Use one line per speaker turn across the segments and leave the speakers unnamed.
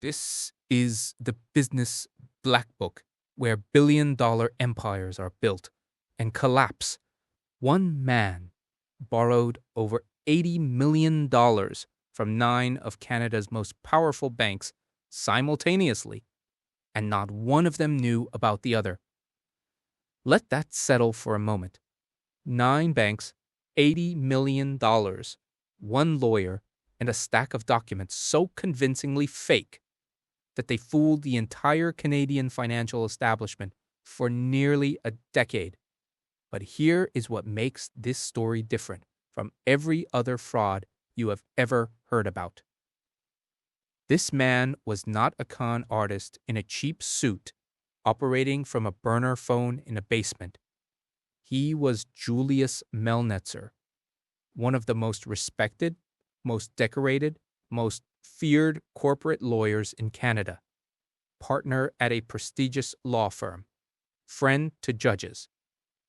This is the business black book where billion-dollar empires are built and collapse. One man borrowed over $80 million from 9 of Canada's most powerful banks simultaneously, and not one of them knew about the other. Let that settle for a moment. 9 banks, $80 million, one lawyer, and a stack of documents so convincingly fake that they fooled the entire Canadian financial establishment for nearly a decade. But here is what makes this story different from every other fraud you have ever heard about. This man was not a con artist in a cheap suit operating from a burner phone in a basement. He was Julius Melnitzer, one of the most respected, most decorated, most feared corporate lawyers in Canada, partner at a prestigious law firm, friend to judges,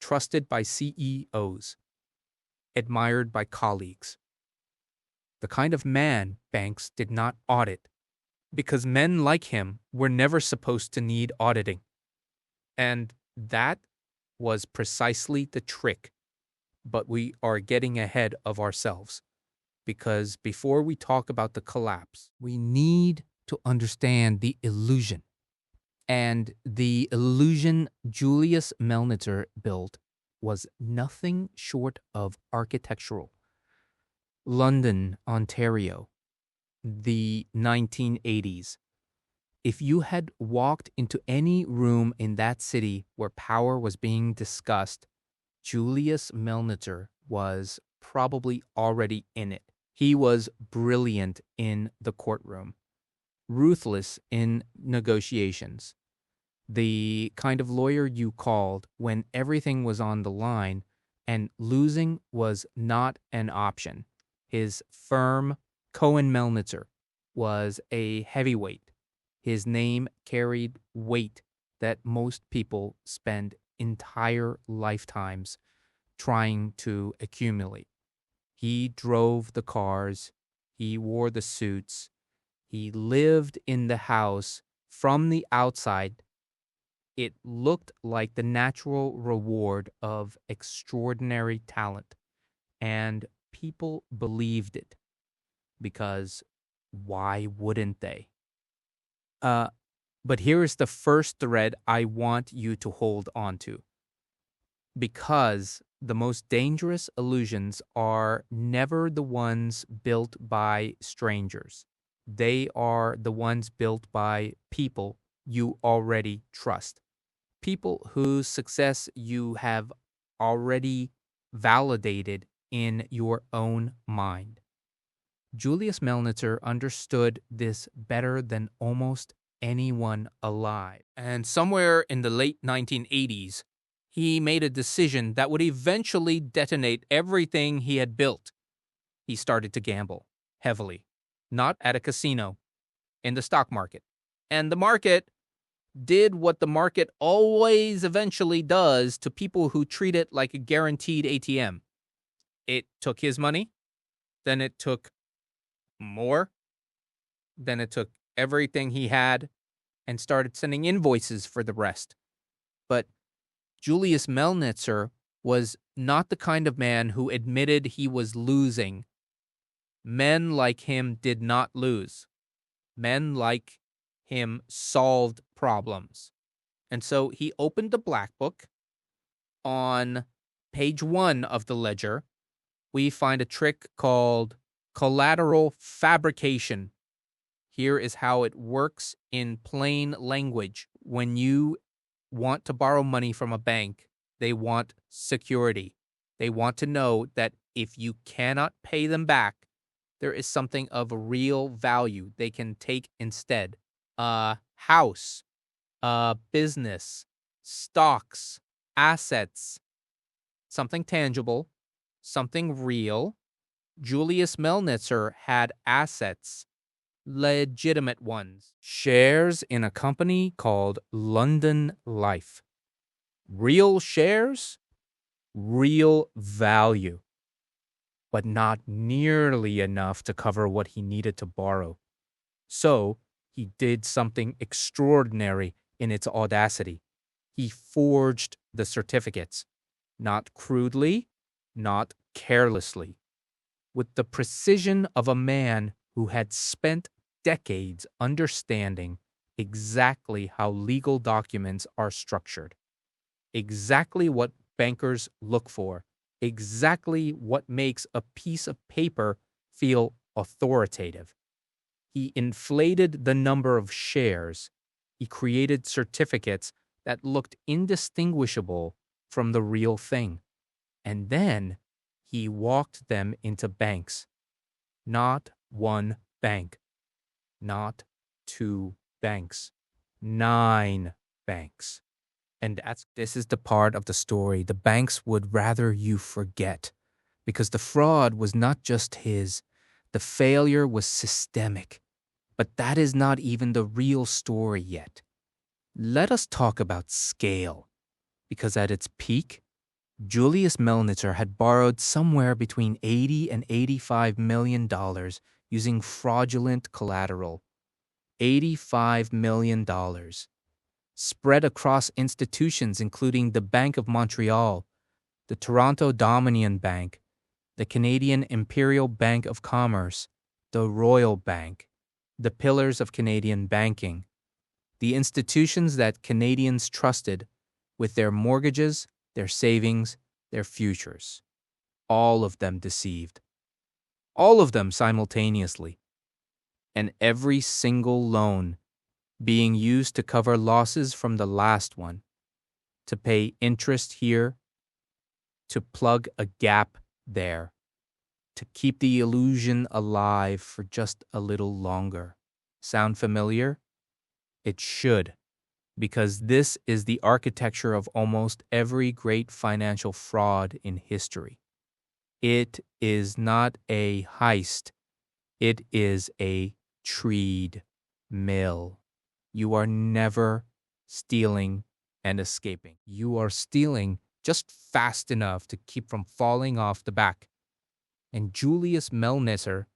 trusted by CEOs, admired by colleagues. The kind of man banks did not audit, because men like him were never supposed to need auditing. And that was precisely the trick. But we are getting ahead of ourselves, because before we talk about the collapse, we need to understand the illusion. And the illusion Julius Melnitzer built was nothing short of architectural. London, Ontario, the 1980s. If you had walked into any room in that city where power was being discussed, Julius Melnitzer was probably already in it. He was brilliant in the courtroom, ruthless in negotiations, the kind of lawyer you called when everything was on the line and losing was not an option. His firm, Cohen Melnitzer, was a heavyweight. His name carried weight that most people spend entire lifetimes trying to accumulate. He drove the cars, he wore the suits, he lived in the house. From the outside, it looked like the natural reward of extraordinary talent, and people believed it, because why wouldn't they? But here is the first thread I want you to hold on to. Because the most dangerous illusions are never the ones built by strangers. They are the ones built by people you already trust. People whose success you have already validated in your own mind. Julius Melnitzer understood this better than almost anyone alive. And somewhere in the late 1980s, he made a decision that would eventually detonate everything he had built. He started to gamble heavily, not at a casino, in the stock market. And the market did what the market always eventually does to people who treat it like a guaranteed ATM. It took his money, then it took more, then it took everything he had and started sending invoices for the rest. But Julius Melnitzer was not the kind of man who admitted he was losing. Men like him did not lose. Men like him solved problems. And so he opened the black book. On page 1 of the ledger, we find a trick called collateral fabrication. Here is how it works in plain language. When you want to borrow money from a bank, they want security. They want to know that if you cannot pay them back, there is something of real value they can take instead. A house, a business, stocks, assets, something tangible, something real. Julius Melnitzer had assets, legitimate ones, shares in a company called London Life. Real shares, real value, but not nearly enough to cover what he needed to borrow. So He did something extraordinary in its audacity. He forged the certificates, not crudely, not carelessly, with the precision of a man who had spent decades understanding exactly how legal documents are structured, exactly what bankers look for, exactly what makes a piece of paper feel authoritative. He inflated the number of shares. He created certificates that looked indistinguishable from the real thing. And then he walked them into banks. Not one bank, not two banks, 9 banks. And this is the part of the story the banks would rather you forget, because the fraud was not just his, the failure was systemic. But that is not even the real story yet. Let us talk about scale, because at its peak, Julius Melnitzer had borrowed somewhere between $80 and $85 million using fraudulent collateral. $85 million. Spread across institutions including the Bank of Montreal, the Toronto Dominion Bank, the Canadian Imperial Bank of Commerce, the Royal Bank, the pillars of Canadian banking, the institutions that Canadians trusted with their mortgages, their savings, their futures. All of them deceived. All of them simultaneously. And every single loan being used to cover losses from the last one, to pay interest here, to plug a gap there, to keep the illusion alive for just a little longer. Sound familiar? It should, because this is the architecture of almost every great financial fraud in history. It is not a heist. It is a tread mill. You are never stealing and escaping. You are stealing just fast enough to keep from falling off the back. And Julius Melnitzer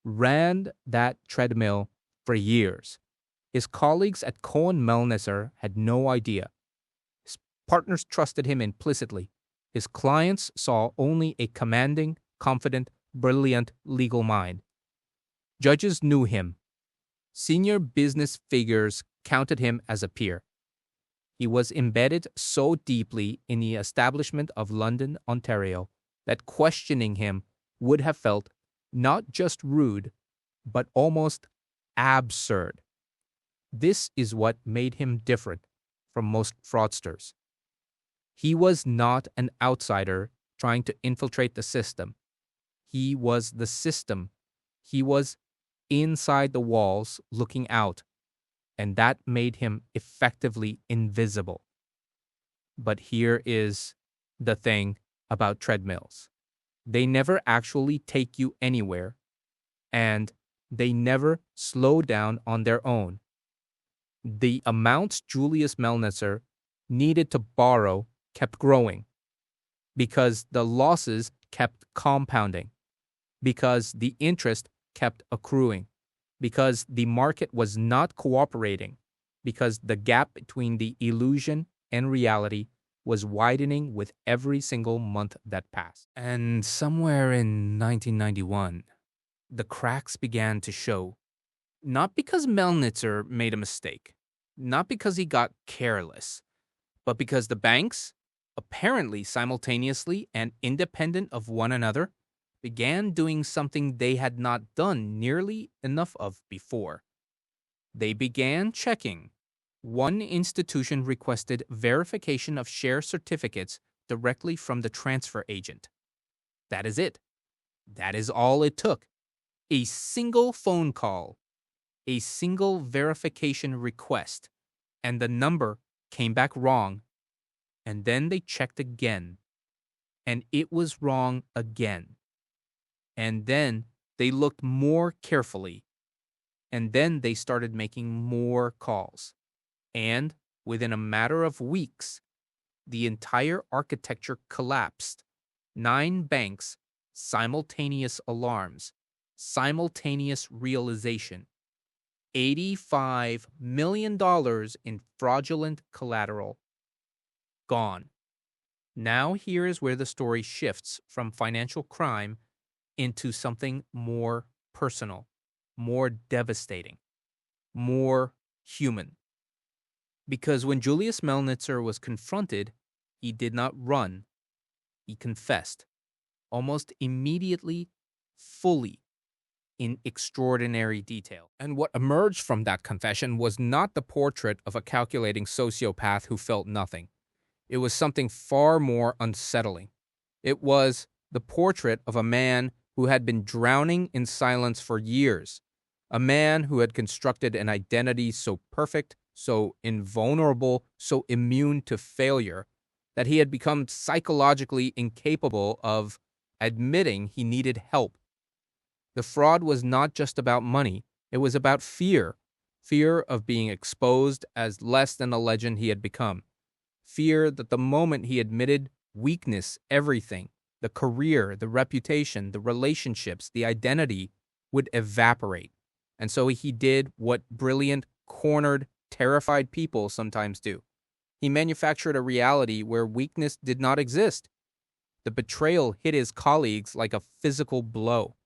ran that treadmill for years. His colleagues at Cohen Melnitzer had no idea. His partners trusted him implicitly. His clients saw only a commanding, confident, brilliant legal mind. Judges knew him. Senior business figures counted him as a peer. He was embedded so deeply in the establishment of London, Ontario, that questioning him would have felt not just rude, but almost absurd. This is what made him different from most fraudsters. He was not an outsider trying to infiltrate the system. He was the system. He was inside the walls looking out, and that made him effectively invisible. But here is the thing about treadmills. They never actually take you anywhere, and they never slow down on their own. The amounts Julius Melnitzer needed to borrow kept growing because the losses kept compounding, because the interest kept accruing, because the market was not cooperating, because the gap between the illusion and reality was widening with every single month that passed. And somewhere in 1991, the cracks began to show. Not because Melnitzer made a mistake, not because he got careless, but because the banks, apparently simultaneously and independent of one another, began doing something they had not done nearly enough of before. They began checking. One institution requested verification of share certificates directly from the transfer agent. That is it. That is all it took. A single phone call, a single verification request, and the number came back wrong. And then they checked again, and it was wrong again. And then they looked more carefully, and then they started making more calls. And within a matter of weeks, the entire architecture collapsed. 9 banks, simultaneous alarms, simultaneous realization. $85 million in fraudulent collateral gone. Now here is where the story shifts from financial crime into something more personal, more devastating, more human. Because when Julius Melnitzer was confronted, he did not run, he confessed, almost immediately, fully, in extraordinary detail. And what emerged from that confession was not the portrait of a calculating sociopath who felt nothing. It was something far more unsettling. It was the portrait of a man who had been drowning in silence for years, a man who had constructed an identity so perfect, so invulnerable, so immune to failure, that he had become psychologically incapable of admitting he needed help. The fraud was not just about money, it was about fear. Fear of being exposed as less than the legend he had become. Fear that the moment he admitted weakness, everything, the career, the reputation, the relationships, the identity, would evaporate. And so he did what brilliant, cornered, terrified people sometimes do. He manufactured a reality where weakness did not exist. The betrayal hit his colleagues like a physical blow.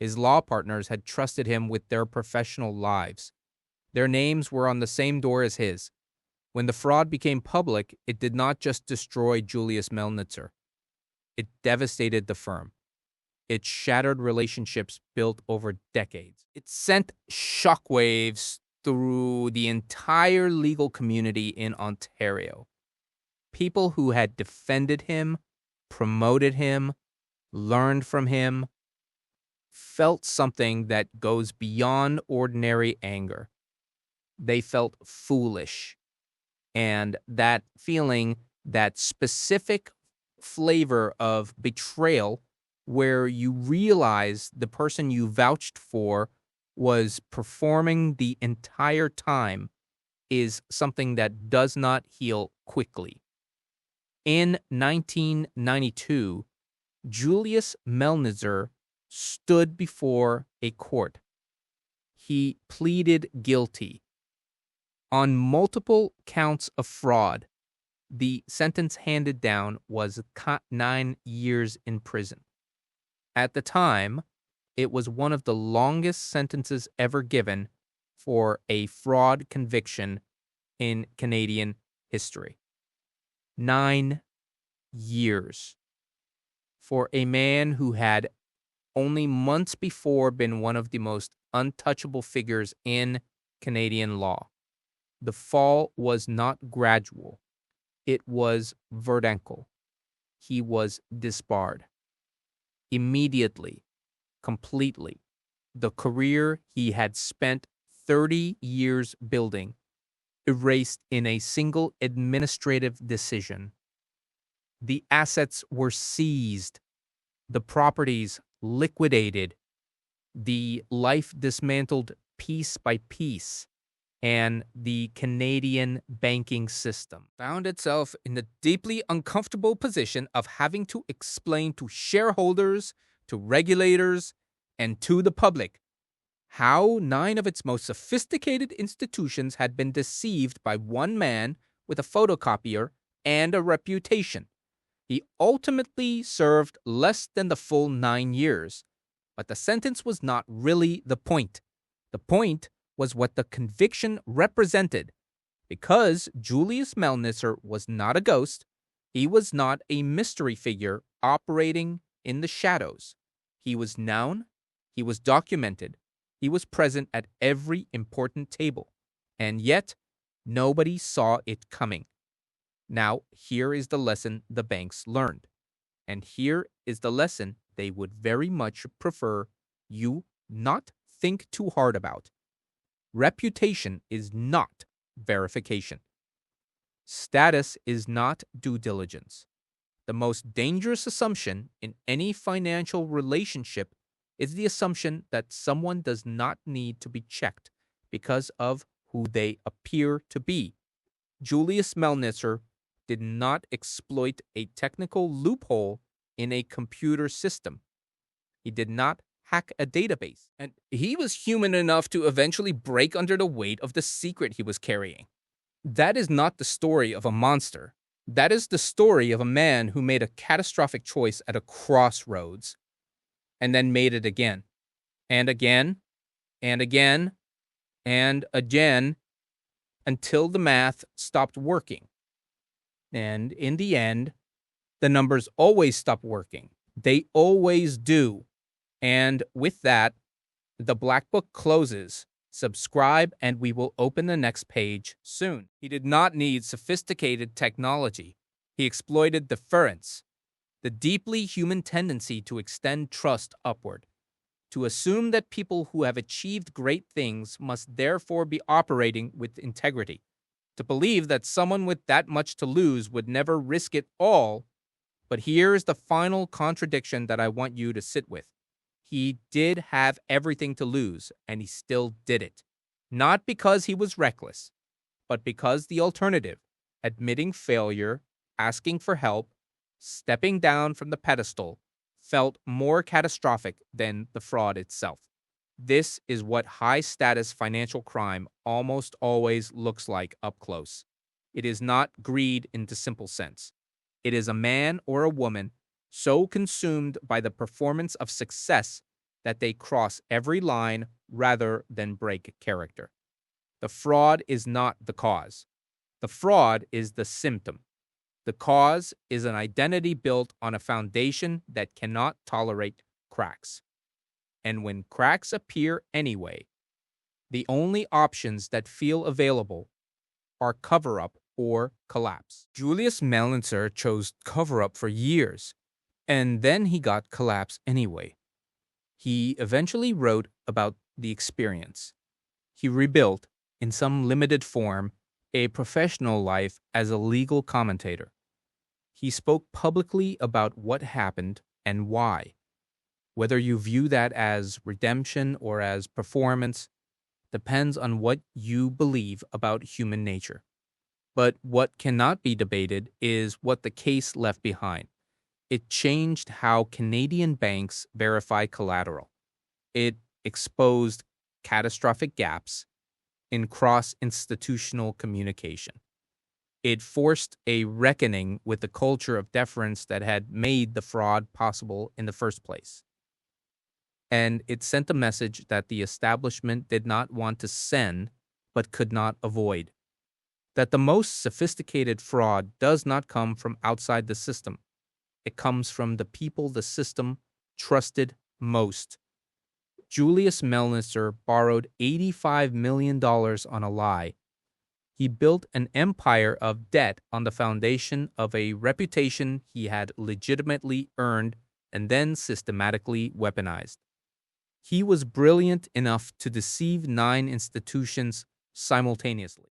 His law partners had trusted him with their professional lives. Their names were on the same door as his. When the fraud became public, it did not just destroy Julius Melnitzer. It devastated the firm. It shattered relationships built over decades. It sent shockwaves through the entire legal community in Ontario. People who had defended him, promoted him, learned from him, felt something that goes beyond ordinary anger. They felt foolish. And that feeling, that specific flavor of betrayal, where you realize the person you vouched for was performing the entire time, is something that does not heal quickly. In 1992, Julius Melnitzer stood before a court. He pleaded guilty on multiple counts of fraud. The sentence handed down was 9 years in prison. At the time, it was one of the longest sentences ever given for a fraud conviction in Canadian history. 9 years. For a man who had only months before been one of the most untouchable figures in Canadian law. The fall was not gradual. It was vertical. He was disbarred. Immediately, completely, the career he had spent 30 years building erased in a single administrative decision. The assets were seized, the properties liquidated, the life dismantled piece by piece, and the Canadian banking system found itself in the deeply uncomfortable position of having to explain to shareholders, to regulators, and to the public how 9 of its most sophisticated institutions had been deceived by one man with a photocopier and a reputation. He ultimately served less than the full 9 years, but the sentence was not really the point. The point was what the conviction represented. Because Julius Melnitzer was not a ghost, he was not a mystery figure operating in the shadows. He was known, he was documented, he was present at every important table, and yet nobody saw it coming. Now, here is the lesson the banks learned, and here is the lesson they would very much prefer you not think too hard about. Reputation is not verification. Status is not due diligence. The most dangerous assumption in any financial relationship is the assumption that someone does not need to be checked because of who they appear to be. Julius Melnitzer did not exploit a technical loophole in a computer system. He did not hack a database. And he was human enough to eventually break under the weight of the secret he was carrying. That is not the story of a monster. That is the story of a man who made a catastrophic choice at a crossroads and then made it again and again and again and again until the math stopped working. And in the end, the numbers always stop working. They always do. And with that, the Black Book closes. Subscribe, and we will open the next page soon. He did not need sophisticated technology. He exploited deference, the deeply human tendency to extend trust upward, to assume that people who have achieved great things must therefore be operating with integrity, to believe that someone with that much to lose would never risk it all. But here is the final contradiction that I want you to sit with. He did have everything to lose, and he still did it. Not because he was reckless, but because the alternative, admitting failure, asking for help, stepping down from the pedestal, felt more catastrophic than the fraud itself. This is what high-status financial crime almost always looks like up close. It is not greed in the simple sense. It is a man or a woman so consumed by the performance of success that they cross every line rather than break character. The fraud is not the cause. The fraud is the symptom. The cause is an identity built on a foundation that cannot tolerate cracks. And when cracks appear anyway, the only options that feel available are cover-up or collapse. Julius Melnitzer chose cover-up for years, and then he got collapse anyway. He eventually wrote about the experience. He rebuilt, in some limited form, a professional life as a legal commentator. He spoke publicly about what happened and why. Whether you view that as redemption or as performance depends on what you believe about human nature. But what cannot be debated is what the case left behind. It changed how Canadian banks verify collateral. It exposed catastrophic gaps in cross-institutional communication. It forced a reckoning with the culture of deference that had made the fraud possible in the first place. And it sent a message that the establishment did not want to send, but could not avoid. That the most sophisticated fraud does not come from outside the system. It comes from the people the system trusted most. Julius Melnitzer borrowed $85 million on a lie. He built an empire of debt on the foundation of a reputation he had legitimately earned and then systematically weaponized. He was brilliant enough to deceive 9 institutions simultaneously.